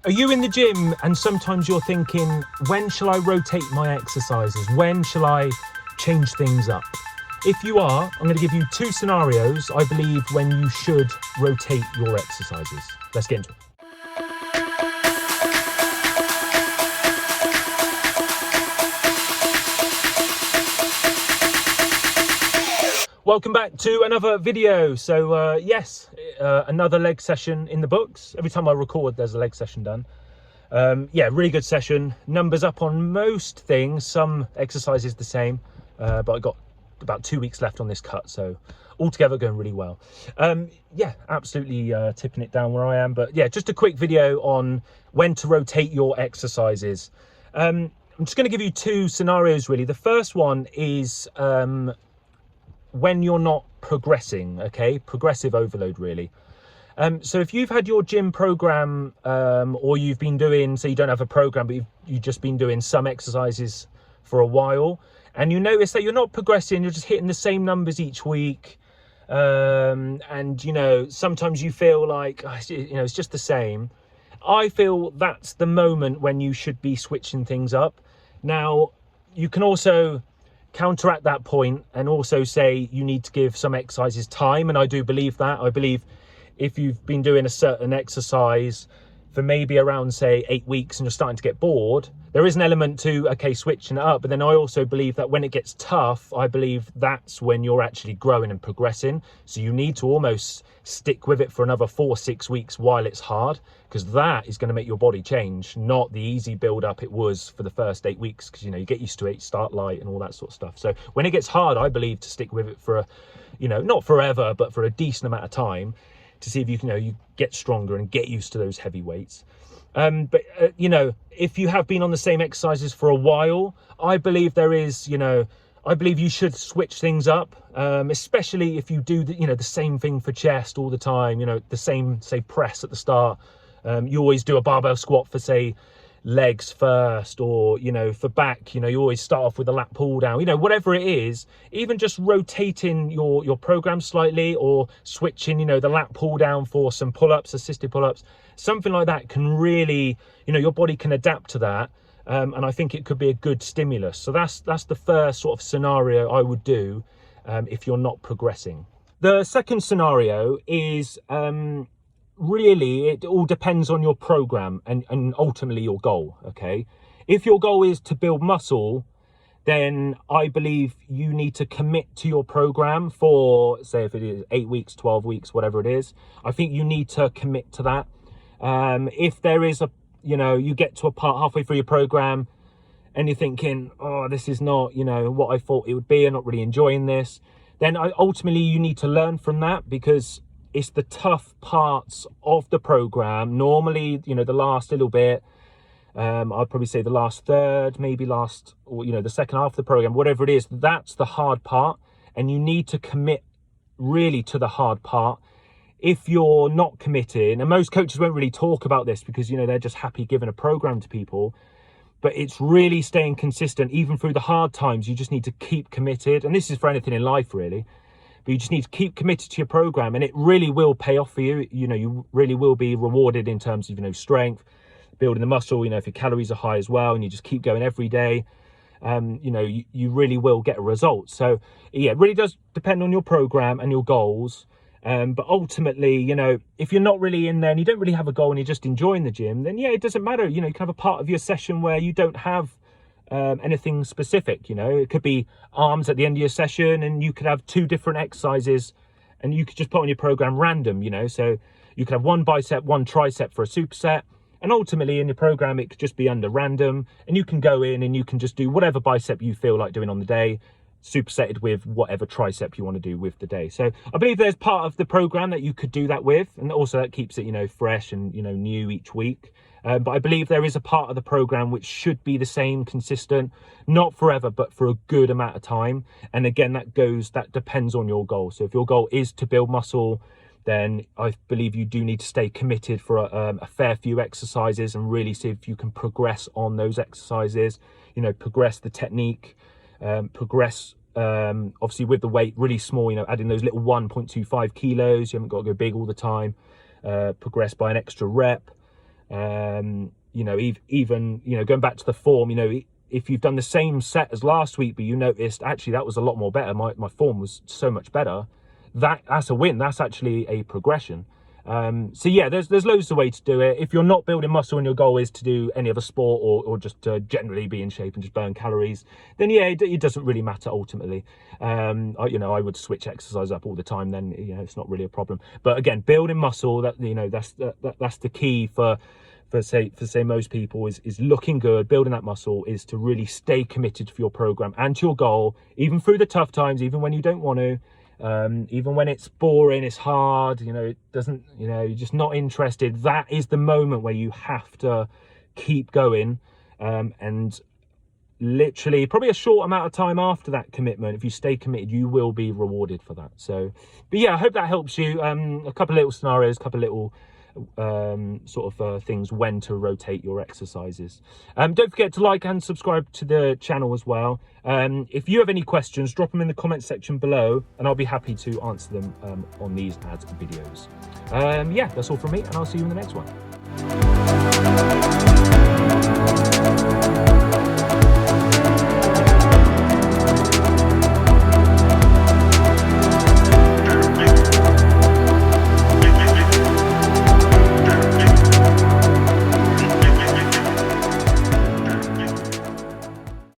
Are you in the gym and sometimes you're thinking, when shall I rotate my exercises? When shall I change things up? If you are, I'm going to give you 2 scenarios, I believe, when you should rotate your exercises. Let's get into it. Welcome back to another video. So yes, another leg session in the books. Every time I record, there's a leg session done. Yeah, really good session. Numbers up on most things, some exercises the same, but I got about 2 weeks left on this cut, so altogether going really well. Yeah, absolutely tipping it down where I am. But yeah, just a quick video on when to rotate your exercises. I'm just going to give you 2 scenarios really. The first one is when you're not progressing, okay? Progressive overload, really. So if you've had your gym program, or you've been doing, so you don't have a program, but you've just been doing some exercises for a while, and you notice that you're not progressing, you're just hitting the same numbers each week, and you know, sometimes you feel like, you know, it's just the same. I feel that's the moment when you should be switching things up. Now, you can also counteract that point and also say you need to give some exercises time, and I do believe that. I believe if you've been doing a certain exercise for maybe around, say, 8 weeks and you're starting to get bored, there is an element to, okay, switching it up. But then I also believe that when it gets tough, I believe that's when you're actually growing and progressing. So you need to almost stick with it for another 4-6 weeks while it's hard, because that is going to make your body change, not the easy build up it was for the first 8 weeks, because, you know, you get used to it, start light and all that sort of stuff. So when it gets hard, I believe to stick with it for a, you know, not forever, but for a decent amount of time, to see if you can, you get stronger and get used to those heavy weights. But you know, if you have been on the same exercises for a while, I believe there is, you know, I believe you should switch things up, especially if you do the, you know, the same thing for chest all the time, you know, the same, say, press at the start. You always do a barbell squat for, say, legs first, or, you know, for back, you know, you always start off with a lat pull down, you know, whatever it is. Even just rotating your program slightly, or switching, you know, the lat pull down for some pull-ups, assisted pull-ups, something like that can really, you know, your body can adapt to that, and I think it could be a good stimulus. So that's the first sort of scenario I would do if you're not progressing. The second scenario is really, it all depends on your program and ultimately your goal, okay? If your goal is to build muscle, then I believe you need to commit to your program for, say, if it is 8 weeks, 12 weeks, whatever it is, I think you need to commit to that. If there is a, you know, you get to a part halfway through your program and you're thinking, oh, this is not, you know, what I thought it would be, I'm not really enjoying this, then ultimately you need to learn from that, because it's the tough parts of the program. Normally, you know, the last little bit, I'd probably say the last third, maybe last, or, you know, the second half of the program, whatever it is, that's the hard part. And you need to commit really to the hard part. If you're not committing, and most coaches won't really talk about this because, you know, they're just happy giving a program to people, but it's really staying consistent. Even through the hard times, you just need to keep committed. And this is for anything in life, really. But you just need to keep committed to your program, and it really will pay off for you. You know, you really will be rewarded in terms of, you know, strength, building the muscle, you know, if your calories are high as well, and you just keep going every day, you know, you really will get a result. So yeah, it really does depend on your program and your goals. But ultimately, you know, if you're not really in there and you don't really have a goal and you're just enjoying the gym, then yeah, it doesn't matter. You know, you can have a part of your session where you don't have anything specific. You know, it could be arms at the end of your session, and you could have 2 different exercises, and you could just put on your program random, you know, so you could have 1 bicep, 1 tricep for a superset, and ultimately in your program it could just be under random, and you can go in and you can just do whatever bicep you feel like doing on the day, supersetted with whatever tricep you want to do with the day. So I believe there's part of the program that you could do that with, and also that keeps it, you know, fresh and, you know, new each week. But I believe there is a part of the program which should be the same, consistent, not forever, but for a good amount of time. And again, that depends on your goal. So if your goal is to build muscle, then I believe you do need to stay committed for a fair few exercises and really see if you can progress on those exercises, you know, progress the technique, progress obviously with the weight really small, you know, adding those little 1.25 kilos. You haven't got to go big all the time. Progress by an extra rep. You know, even, you know, going back to the form, you know, if you've done the same set as last week, but you noticed actually that was a lot more better, my form was so much better, that's a win. That's actually a progression. So yeah, there's loads of ways to do it. If you're not building muscle and your goal is to do any other sport or just to generally be in shape and just burn calories, then yeah, it doesn't really matter ultimately. You know, I would switch exercise up all the time, then, you know, it's not really a problem. But again, building muscle, that, you know, that's the key for say most people, is looking good. Building that muscle is to really stay committed to your program and to your goal, even through the tough times, even when you don't want to. Even when it's boring, it's hard, you know, it doesn't, you know, you're just not interested. That is the moment where you have to keep going, and literally probably a short amount of time after that commitment, if you stay committed, you will be rewarded for that. So, but yeah, I hope that helps you. A couple of little scenarios, a couple of little things when to rotate your exercises. Don't forget to like and subscribe to the channel as well. If you have any questions, drop them in the comment section below and I'll be happy to answer them on these ads videos. Yeah, that's all from me, and I'll see you in the next one.